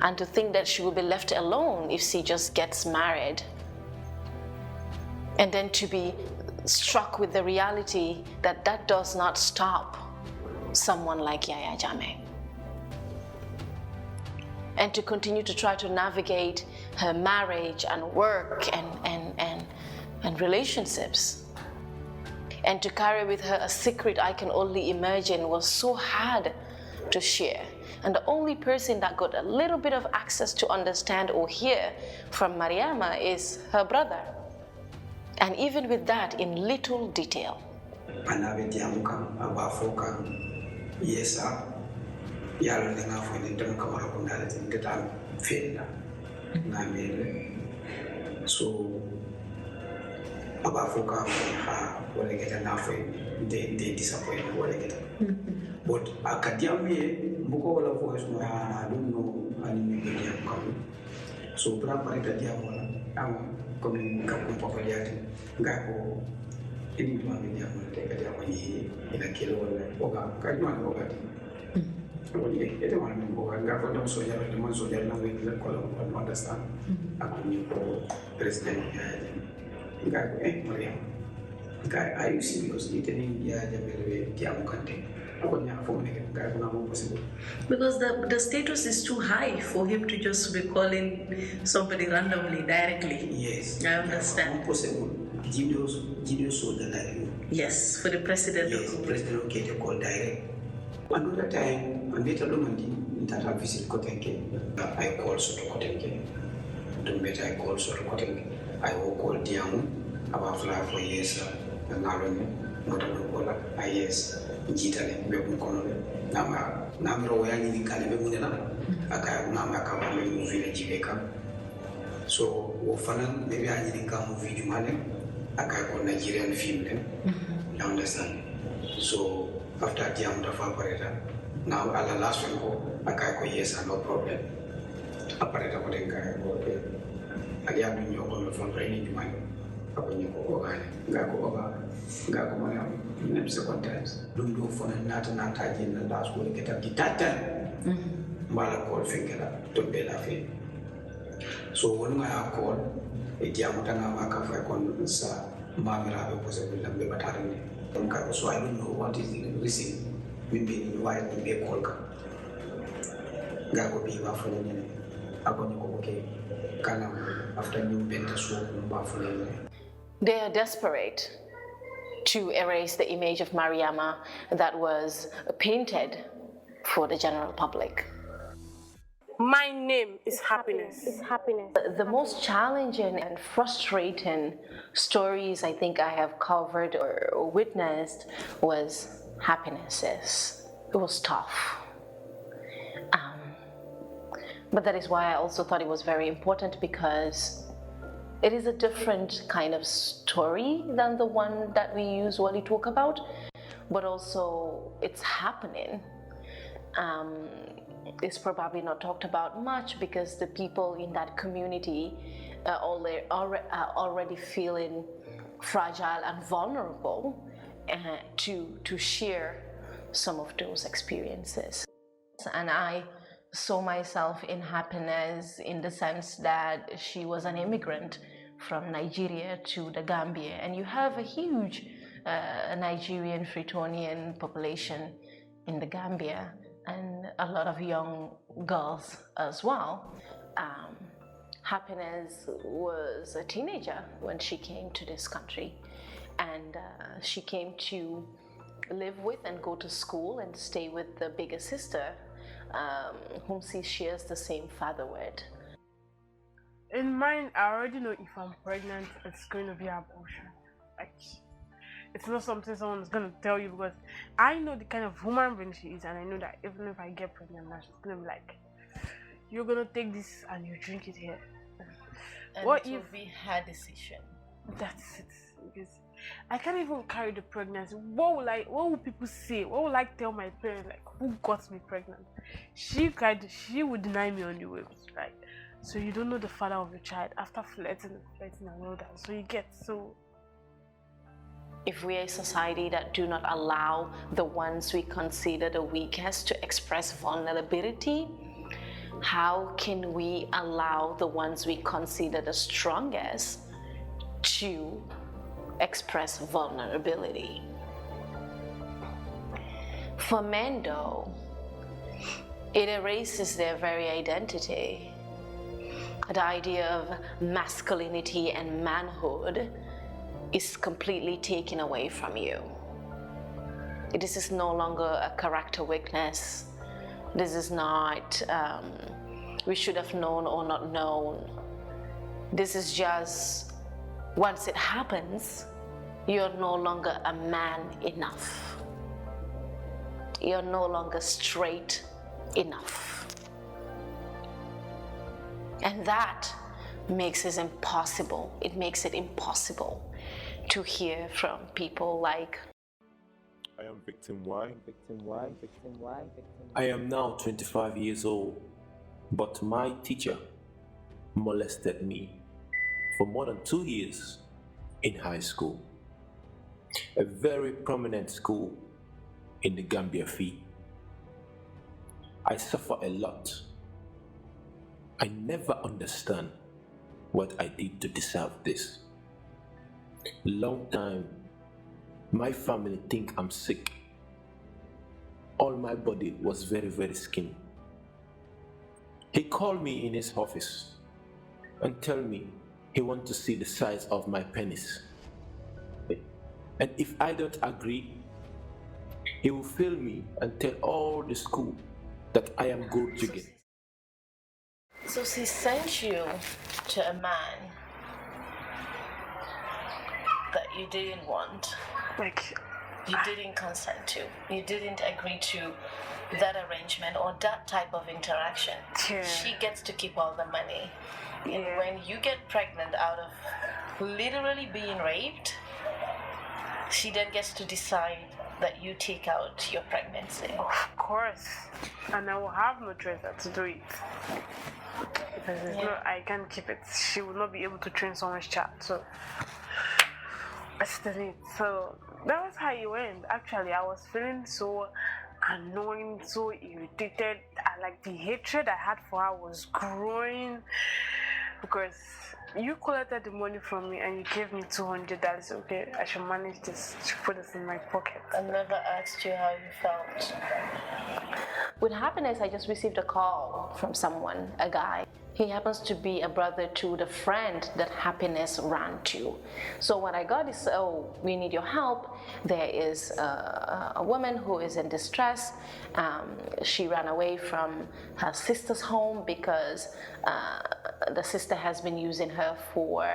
And to think that she will be left alone if she just gets married. And then to be struck with the reality that that does not stop someone like Yaya Jammeh. And to continue to try to navigate her marriage and work and relationships. And to carry with her a secret I can only imagine was so hard to share. And the only person that got a little bit of access to understand or hear from Mariama is her brother. And even with that, in little detail. So, but academia, Bukola voice, I don't know any medium. So, Brahma, comme comme papa yati ngako ini dua media mo te kati amani ina kilo wala oga ka juma ko gati woni ete wala min ko ngako dum so yalla dum so yalla na wi ko no understand ako ni ko president ngako mariam ngako ayu serious ite ni ya jabele ti amukante ako nya fo ne ngako na mo possible because the status is too high for him to just be calling somebody randomly directly. Yes, I understand. Possible. Gideon so the like yes, for the president. Yes, the president get a call direct. Another time, I met a woman that I visit Kotenke. I call so to Kotenke. To meet I call so to Kotenke. I will call Diamu about fly for years. And now not a call yes. Jitale be kono na mro wayani ni kale be munena aka na maka be movie le jibeka so wo fanan be ani ni ka movie jumane aka ko Nigerian film le you understand so after diam da fa pareta now ala last one ko aka ko yes no problem apareta ko denga ko ali am ni ko no fon ni jumane ako ni ko ogane ngako mana nem second times dum do fona nata jin na das ko keta ditata mbala ko fingela to be la fe so wonu nga ko e diamu tanga maka fa kon sa mamira be possible lambe batarani donc so I don't know what is the reason mimbe ni wari ni be kolka ngako bi ba fona ni ako ni ko ke kana after new benta so ba fona ni. They are desperate to erase the image of Mariama that was painted for the general public. My name is Happiness. The most challenging and frustrating stories I think I have covered or witnessed was Happiness's. It was tough. But that is why I also thought it was very important, because it is a different kind of story than the one that we usually talk about, but also it's happening. It's probably not talked about much because the people in that community are already feeling fragile and vulnerable to share some of those experiences. And I saw myself in Happiness in the sense that she was an immigrant from Nigeria to the Gambia, and you have a huge Nigerian Freetonian population in the Gambia and a lot of young girls as well. Happiness was a teenager when she came to this country, and she came to live with and go to school and stay with the bigger sister, whom she shares the same father with. In mine, I already know if I'm pregnant, it's going to be abortion. Like, it's not something someone's going to tell you, because I know the kind of human being she is, and I know that even if I get pregnant, she's going to be like, you're going to take this and you drink it here. And what it will if be her decision? That's it. Because I can't even carry the pregnancy. What will people say? What will I tell my parents? Like, who got me pregnant? She would deny me on the way. Like, so you don't know the father of your child after flirting and all that. So you get so. If we are a society that do not allow the ones we consider the weakest to express vulnerability, how can we allow the ones we consider the strongest to express vulnerability? For men, though, it erases their very identity. The idea of masculinity and manhood is completely taken away from you. This is no longer a character weakness. This is not, we should have known or not known. This is just, once it happens, you're no longer a man enough. You're no longer straight enough. And that makes it impossible. It makes it impossible to hear from people like, I am victim Y. I am now 25 years old, but my teacher molested me for more than 2 years in high school, a very prominent school in the Gambia fee. I suffer a lot. I never understand what I did to deserve this. Long time, my family think I'm sick. All my body was very, very skinny. He called me in his office and tell me he want to see the size of my penis. And if I don't agree, he will fail me and tell all the school that I am good to get. So she sent you to a man that you didn't want. You didn't consent to. You didn't agree to that arrangement or that type of interaction. Yeah. She gets to keep all the money. And when you get pregnant out of literally being raped, she then gets to decide that you take out your pregnancy. Of course. And I will have no choice but to do it. Because I can't keep it. She will not be able to train someone's child. So that's the thing. So that was how it went. Actually, I was feeling so annoying, so irritated. Like the hatred I had for her was growing because you collected the money from me and you gave me $200. Okay, I should manage this to put this in my pocket. I never asked you how you felt. With Happiness, I just received a call from someone, a guy. He happens to be a brother to the friend that Happiness ran to. So what I got is, oh, we need your help. There is a woman who is in distress. She ran away from her sister's home because the sister has been using her for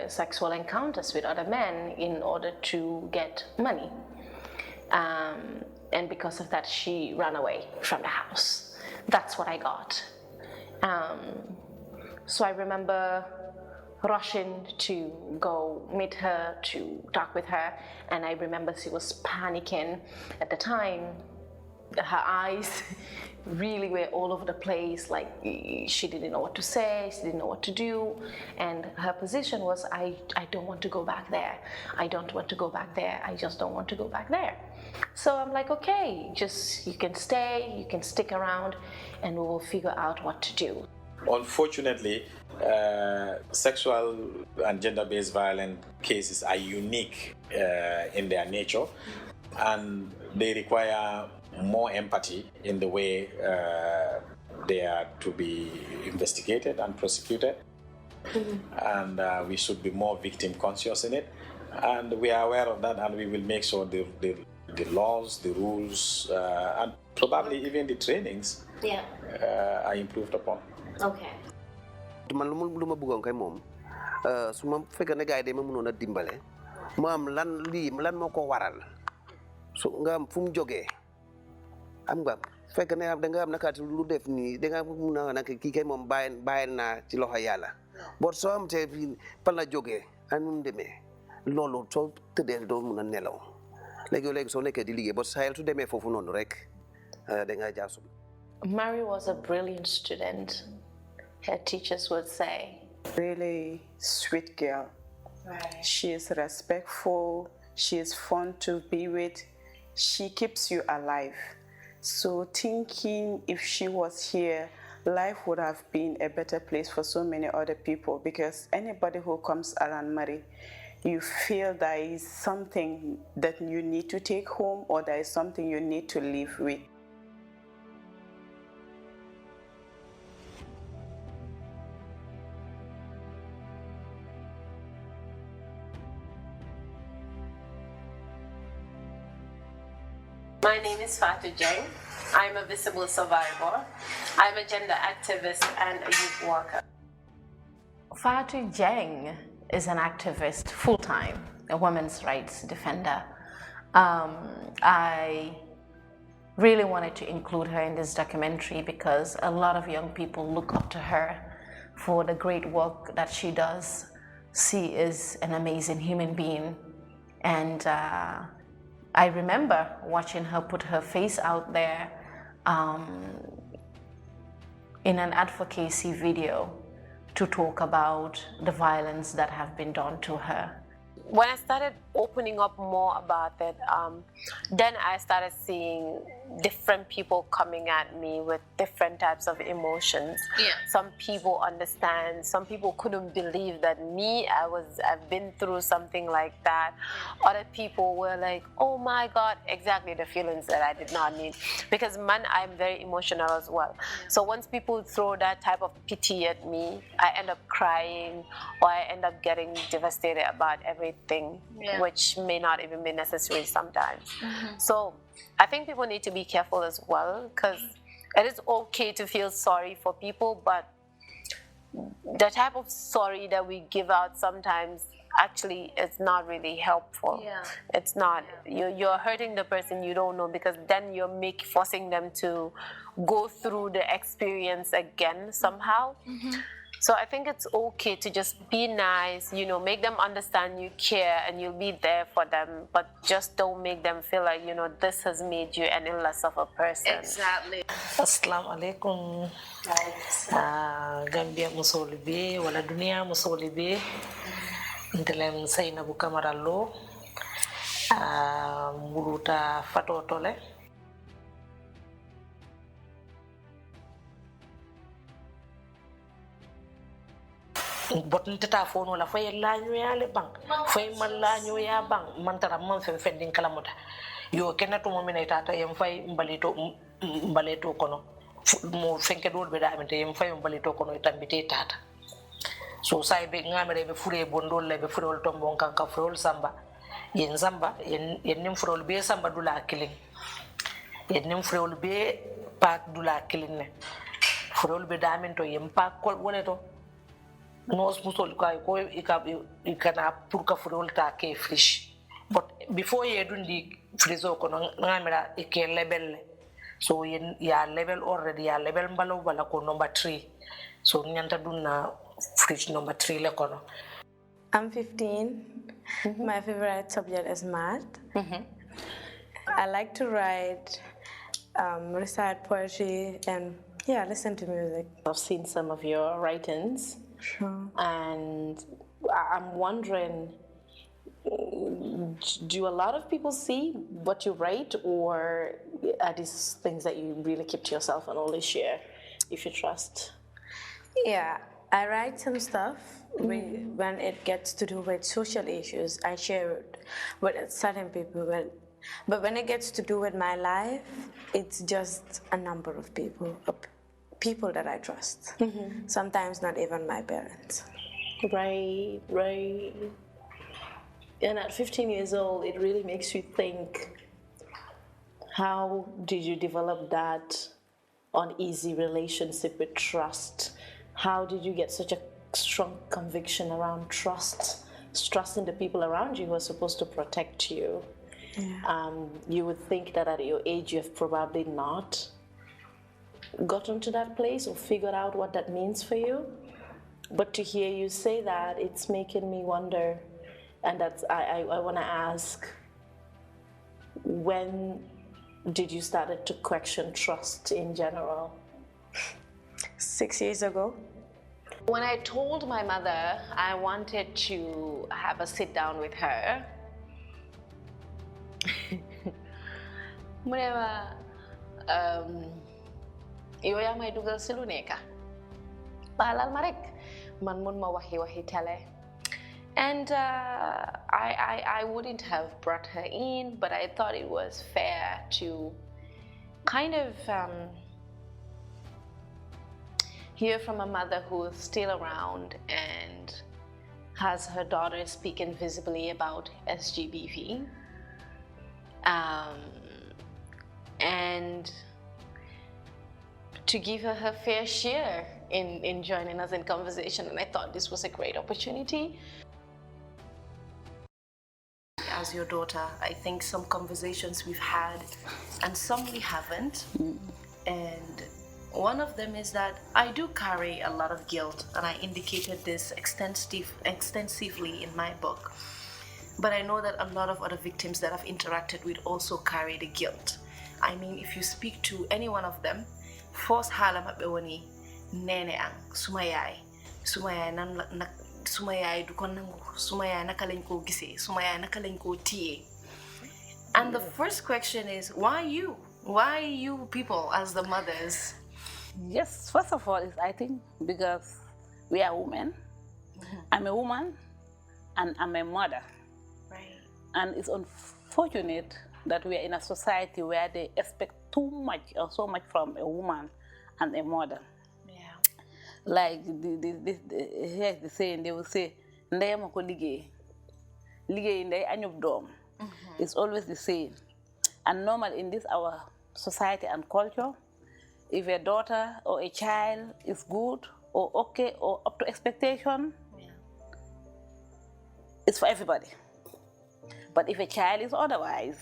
sexual encounters with other men in order to get money. And because of that, she ran away from the house. That's what I got. So I remember rushing to go meet her, to talk with her, and I remember she was panicking at the time. Her eyes really were all over the place, like she didn't know what to say, she didn't know what to do, and her position was, I don't want to go back there. I don't want to go back there. I just don't want to go back there. So I'm like, okay, just you can stay, you can stick around, and we will figure out what to do. Unfortunately, sexual and gender-based violence cases are unique in their nature, and they require more empathy in the way they are to be investigated and prosecuted. And we should be more victim conscious in it, and we are aware of that, and we will make sure the laws, the rules, and probably even the trainings are improved upon. Okay. Man lu ma bëggoon kay moom su ma fekkee ne gars yi ma mënoon a dimbale ma am lan moo ko waral su nga am fu mu jógee am nga fekk ne da nga am nakaati lu def nii da nga mun a nag kii kay moom bàyyi naa ci loxo yàlla boo soo am te fan la jógee an mu demee loolu soo tëddee doo mun a nelaw léegi soo nekkee di liggéey ba saa su demee foofu noonu rek da nga jaasu. Mary was a brilliant student, her teachers would say. Really sweet girl. Right. She is respectful, she is fun to be with, she keeps you alive. So thinking if she was here, life would have been a better place for so many other people, because anybody who comes around Mary, you feel there is something that you need to take home or there is something you need to live with. My name is Fatu Jeng. I'm a visible survivor. I'm a gender activist and a youth worker. Fatu Jeng is an activist full-time, a women's rights defender. I really wanted to include her in this documentary because a lot of young people look up to her for the great work that she does. She is an amazing human being, and I remember watching her put her face out there in an advocacy video to talk about the violence that have been done to her. When I started opening up more about it, then I started seeing different people coming at me with different types of emotions. Yeah. Some people understand, some people couldn't believe that I've been through something like that. Other people were like, oh my God, exactly the feelings that I did not need. Because I'm very emotional as well. So once people throw that type of pity at me, I end up crying, or I end up getting devastated about everything, which may not even be necessary sometimes. So I think people need to be careful as well, because it is okay to feel sorry for people, but the type of sorry that we give out sometimes actually it's not really helpful. It's not. You're hurting the person you don't know, because then you're forcing them to go through the experience again somehow. So I think it's okay to just be nice, make them understand you care and you'll be there for them, but just don't make them feel like, this has made you any less of a person. Exactly. Assalamu alaikum. Gambia musolibe wala dunia musolibe. Ntelem sayna bu kamarallo. Muluta fatotole. Botin tata fono la fay lañu yale bang fay man lañu ya bang man tara man fen fen din kalamuta yo kenatu mo min tata yam fay mbaleto kono mo fenke dol be da amete yam fay mbaleto kono tambite tata so say be ngamere be fure bondol le be furol tombo kanka furol samba yen samba yen nim furol be samba dula kilin yen nim furol be pak dula kilin ne furol be da amento yam pak kol woneto nos musol ko ikana pour ka furol ta ke frish but before you dundi frizo ko ngamira ke level so ya level already ya level mbalo bala ko number 3 so nyanta dunna frish number 3 le kono. I'm 15. My favorite subject is math. I like to write, recite poetry, and listen to music. I've seen some of your writings. Sure. And I'm wondering, do a lot of people see what you write, or are these things that you really keep to yourself and only share if you trust? Yeah, I write some stuff. When it gets to do with social issues, I share it with certain people. But when it gets to do with my life, it's just a number of people that I trust. Sometimes not even my parents. Right. And at 15 years old, it really makes you think, how did you develop that uneasy relationship with trust? How did you get such a strong conviction around trusting the people around you who are supposed to protect you? You would think that at your age, you have probably not gotten to that place or figured out what that means for you. But to hear you say that, it's making me wonder, and that's I want to ask, when did you start to question trust in general? 6 years ago. When I told my mother I wanted to have a sit down with her, yow yaa may dugal si lu nekk baalal ma rek man mun ma waxi tele. And I wouldn't have brought her in, but I thought it was fair to kind of hear from a mother who is still around and has her daughter speaking visibly about SGBV. And to give her her fair share in joining us in conversation, and I thought this was a great opportunity. As your daughter, I think some conversations we've had and some we haven't. And one of them is that I do carry a lot of guilt, and I indicated this extensively in my book. But I know that a lot of other victims that I've interacted with also carry the guilt. I mean, if you speak to any one of them, first halam abewani nene ang sumayay suma yaay nan la nag suma yaay du ko nangu suma yaay naka lañ koo gisee suma yaay naka lañ koo téye. And the first question is, why you? Why you people as the mothers? Yes, first of all, I think because we are women. I'm a woman and I'm a mother. Right. And it's unfortunate that we are in a society where they expect too much or so much from a woman and a mother. Yeah. Like here's the saying, they will say, "Ndeyama ko liggéey, liggéey ndey añub doom." It's always the same. And normally in this our society and culture, if a daughter or a child is good or okay or up to expectation, it's for everybody. But if a child is otherwise,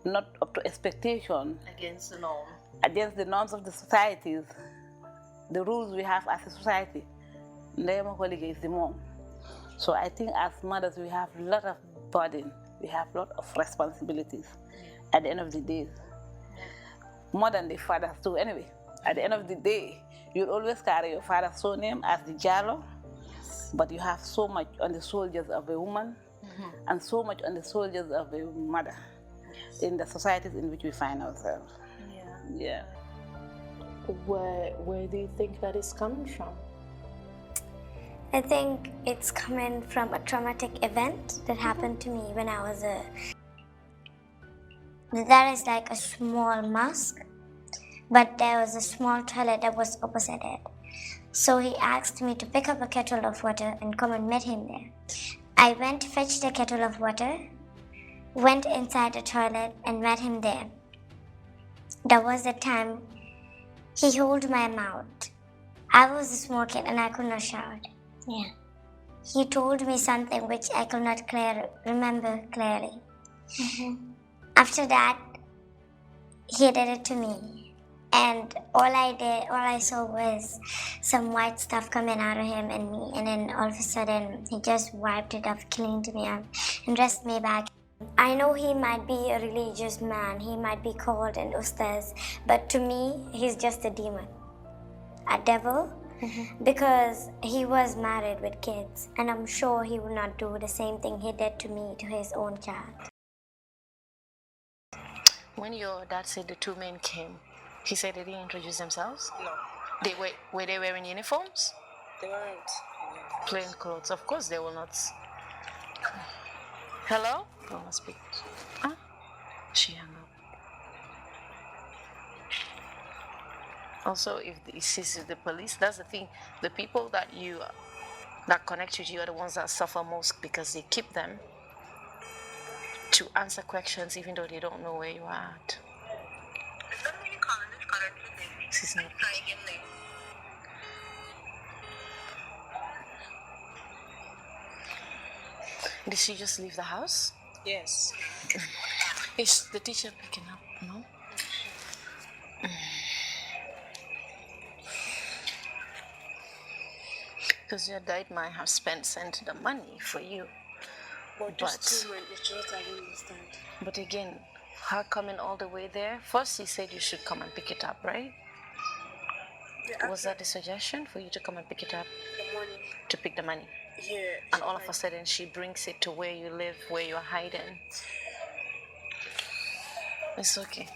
not up to expectation, Against the norm. against the norms of the societies, the rules we have as a society, ndeyama ko liggéey is the mom. So I think as mothers we have a lot of burden, we have a lot of responsibilities at the end of the day. More than the fathers too. Anyway, at the end of the day, you'll always carry your father's surname as the Jalo, but you have so much on the shoulders of a woman and so much on the shoulders of a mother in the societies in which we find ourselves. Yeah. Where do you think that is coming from? I think it's coming from a traumatic event that happened to me when I was That is like a small mosque, but there was a small toilet that was opposite it. So he asked me to pick up a kettle of water and come and meet him there. I went to fetch the kettle of water, went inside the toilet and met him there. That was the time he held my mouth. I was a small kid and I could not shout. Yeah. He told me something which I could not remember clearly. After that, he did it to me. And all I saw was some white stuff coming out of him and me. And then all of a sudden, he just wiped it off, cleaned me up, and dressed me back. I know he might be a religious man. He might be called an ustaz. But to me, he's just a demon. A devil. Because he was married with kids. And I'm sure he would not do the same thing he did to me, to his own child. When your dad said the two men came, he said they didn't introduce themselves? No. Were they wearing uniforms? They weren't. Plain clothes. Of course they will not. Hello? Don't want to speak. Huh? She hung up. Also, if the police, that's the thing. The people that connect with you are the ones that suffer most because they keep them to answer questions even though they don't know where you are at. She's not. Did she just leave the house? Yes. Is the teacher picking up? No? Because your dad might have sent the money for you. But just 2 months, it's just I don't understand. But again, her coming all the way there, first she said you should come and pick it up, right? Yeah, was that the suggestion for you to come and pick it up? The money. To pick the money? Yeah. And all of a sudden she brings it to where you live, where you're hiding. It's okay.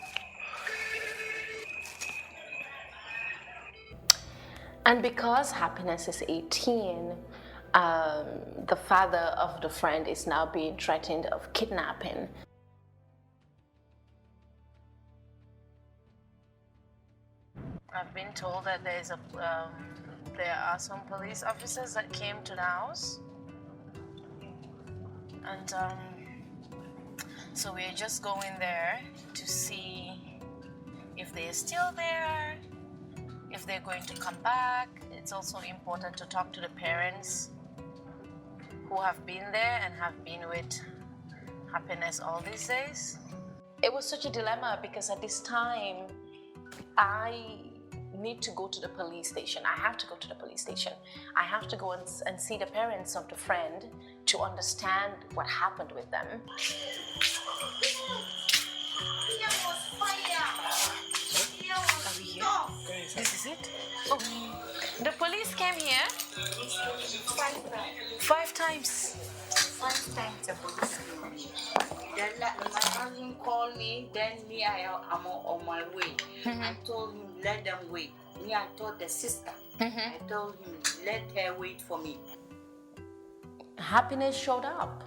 And because Happiness is 18, the father of the friend is now being threatened of kidnapping. I've been told that there are some police officers that came to the house, and so we're just going there to see if they're still there, if they're going to come back. It's also important to talk to the parents who have been there and have been with Happiness all these days. It was such a dilemma because at this time, I need to go to the police station. I have to go to the police station. I have to go and see the parents of the friend to understand what happened with them. Are we here? This is it? Oh, the police. police came here? 5 times. 5 times. 5 times the police came. Then my husband called me, then me, I'm on my way. I told him, let them wait. Me, I told the sister. I told him, let her wait for me. Happiness showed up.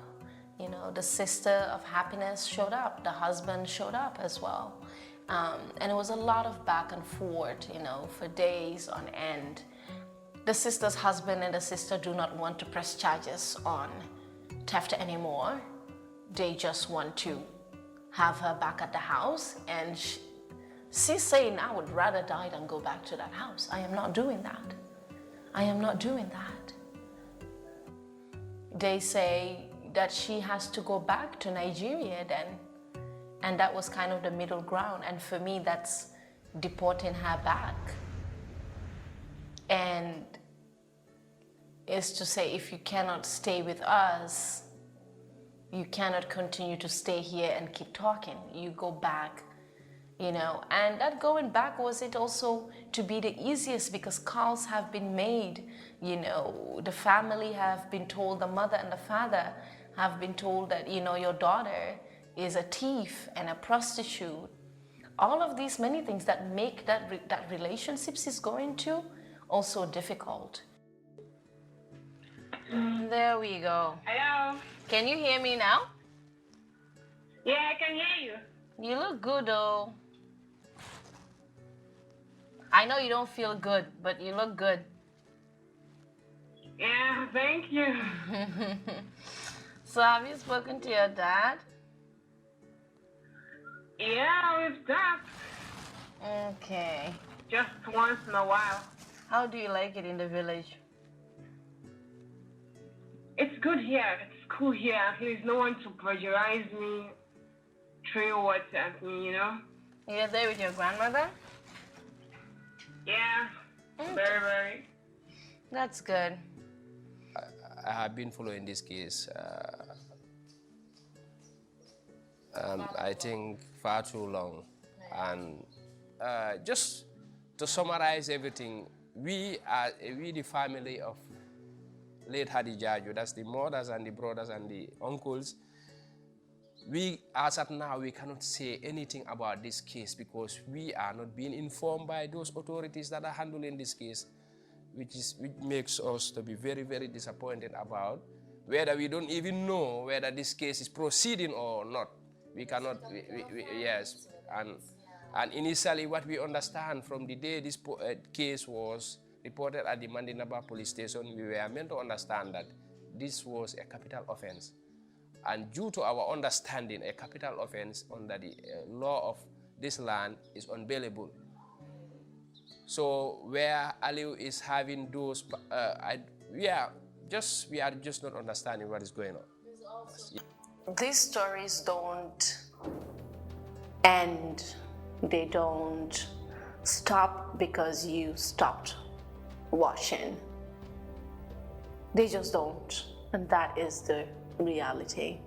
You know, the sister of Happiness showed up. The husband showed up as well. And it was a lot of back and forth, you know, for days on end. The sister's husband and the sister do not want to press charges on theft anymore. They just want to have her back at the house. And she's saying, I would rather die than go back to that house. I am not doing that. I am not doing that. They say that she has to go back to Nigeria then. And that was kind of the middle ground. And for me, that's deporting her back. And it's to say, if you cannot stay with us, you cannot continue to stay here and keep talking. You go back, you know. And that going back, was it also to be the easiest, because calls have been made, you know, the family have been told, the mother and the father have been told that, you know, your daughter is a thief and a prostitute. All of these many things that make that relationships is going to also difficult. There we go. Hello. Can you hear me now? Yeah, I can hear you. You look good though. I know you don't feel good, but you look good. Yeah, thank you. So have you spoken to your dad? Yeah, we've talked. Okay. Just once in a while. How do you like it in the village? It's good here. It's cool here. There's no one to pressurize me, throw words at me, you know? You're there with your grandmother? Yeah, very, very. That's good. I have been following this case, I think, far too long. And just to summarize everything, we the family of late Hadi Jaju, that's the mothers and the brothers and the uncles, we, as of now, we cannot say anything about this case because we are not being informed by those authorities that are handling this case, which makes us to be very, very disappointed about whether we don't even know whether this case is proceeding or not. We cannot, yes. And initially what we understand from the day this case was reported at the Mandinaba police station, we were meant to understand that this was a capital offense. And due to our understanding, a capital offense under the law of this land is unbailable. So where Aliu is having those, we are just not understanding what is going on. These stories don't end. They don't stop because you stopped watching. They just don't. And that is the reality.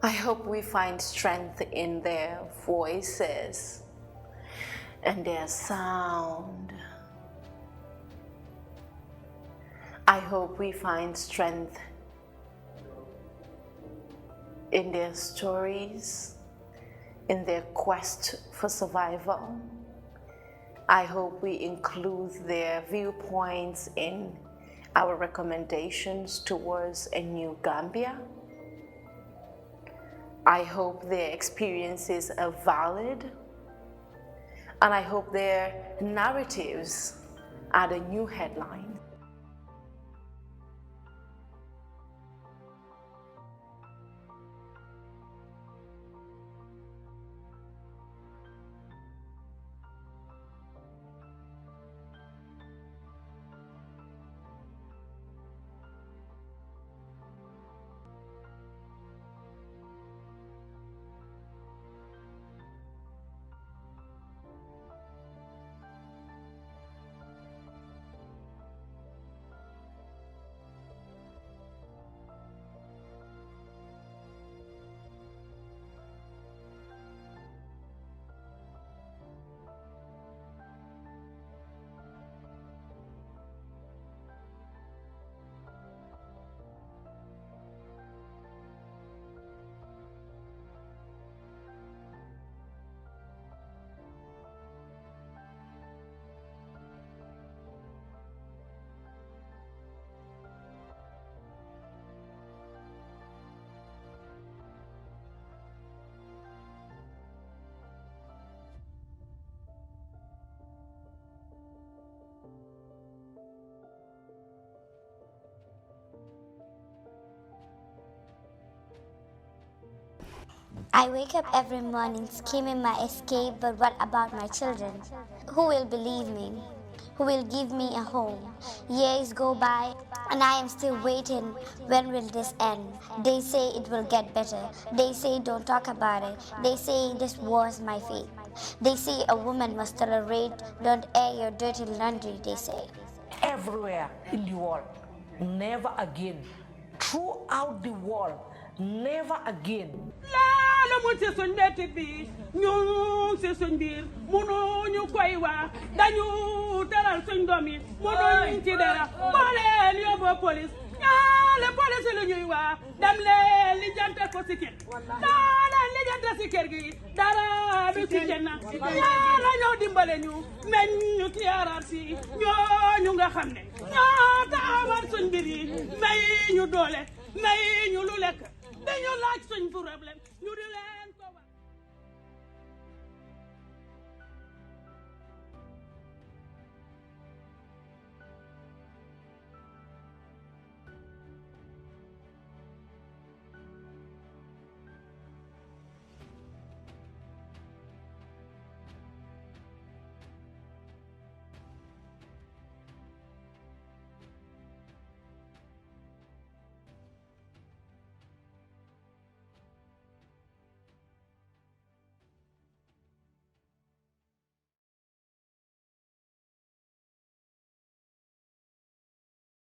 I hope we find strength in their voices and their sound. I hope we find strength in their stories, in their quest for survival. I hope we include their viewpoints in our recommendations towards a new Gambia. I hope their experiences are valid, and I hope their narratives are the new headline. I wake up every morning scheming my escape, but what about my children? Who will believe me? Who will give me a home? Years go by and I am still waiting. When will this end? They say it will get better. They say don't talk about it. They say this was my fate. They say a woman must tolerate. Don't air your dirty laundry, they say. Everywhere in the world, never again. Throughout the world, never again. La mo ci suñ betti bi ñu ci suñ biir mënu ñu koy wax dañu teral suñ doom yi mënu ñu ci dara boo leen yóbbu police ñaale police lu ñuy wax dem leen li jante ko ci kër leen li jante ci kër gi dara du ci jenn ñaala ñoo dimbale ñu meñ ñu tiyaaraat si ñooñu nga xam ne ñoo taawal suñ mbir yi may ñu doole may ñu lu lekk dañu laaj suñ problème ñu di leen